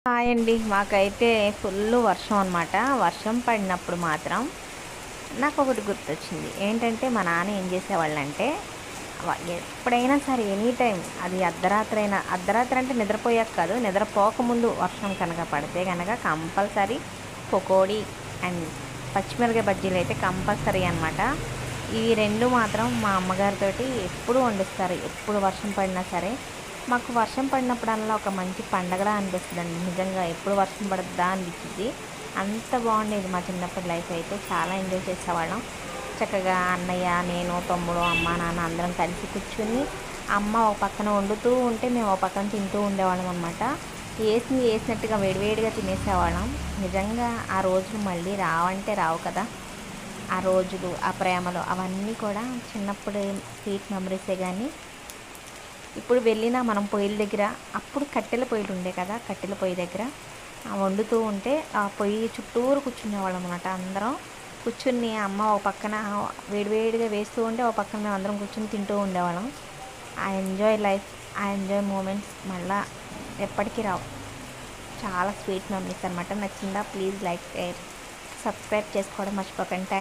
Hi అండి. మాకైతే full వర్షం అనమాట. వర్షం పడినప్పుడు మాత్రం నాకొకటి గుర్తొచ్చింది. ఏంటంటే మా నాన్న ఏం చేసేవాళ్ళంటే ఎప్పుడైనా సరే ఎనీ టైం అది అర్ధరాత్రి అంటే నిద్రపోయాక కాదు, నిద్రపోకముందు వర్షం కనుక పడితే కనుక కంపల్సరీ పకోడీ అండ్ పచ్చిమిరపకాయ బజ్జీలు అయితే కంపల్సరీ అనమాట. ఇవి రెండు మాత్రం మా అమ్మగారితోటి ఎప్పుడు వండిస్తారు. ఎప్పుడు వర్షం పడినా సరే మాకు వర్షం పడినప్పుడల్లా ఒక మంచి పండగలా అనిపిస్తుందండి. నిజంగా ఎప్పుడు వర్షం పడుద్దా అనిపించింది. అంత బాగుండేది మా చిన్నప్పటి లైఫ్ అయితే. చాలా ఎంజాయ్ చేసేవాళ్ళం. చక్కగా అన్నయ్య, నేను, తమ్ముడు, అమ్మ, నాన్న అందరం కలిసి కూర్చుని అమ్మ ఒక పక్కన వండుతూ ఉంటే మేము ఒక పక్కన తింటూ ఉండేవాళ్ళం అనమాట. వేసినట్టుగా వేడివేడిగా తినేసేవాళ్ళం. నిజంగా ఆ రోజులు మళ్ళీ రావంటే రావు కదా. ఆ రోజులు, ఆ ప్రేమలు అవన్నీ కూడా చిన్నప్పుడు స్వీట్ మెమరీసే. కానీ ఇప్పుడు వెళ్ళినా మనం పొయ్యిల దగ్గర, అప్పుడు కట్టెల పొయ్యిలు ఉండే కదా, కట్టెల పొయ్యి దగ్గర వండుతూ ఉంటే ఆ పొయ్యి చుట్టూరు కూర్చునేవాళ్ళం అనమాట. అందరం కూర్చుని అమ్మ ఒక పక్కన వేడివేడిగా వేస్తూ ఉంటే ఒక పక్కన మేము అందరం కూర్చుని తింటూ ఉండేవాళ్ళం. ఆ ఎంజాయ్ లైఫ్, ఆ ఎంజాయ్ మూమెంట్స్ మళ్ళీ ఎప్పటికీ రావు. చాలా స్వీట్ మెమరీస్ అనమాట. నచ్చిందా? ప్లీజ్ లైక్, షేర్, సబ్స్క్రైబ్ చేసుకోవడం మర్చిపోకండి.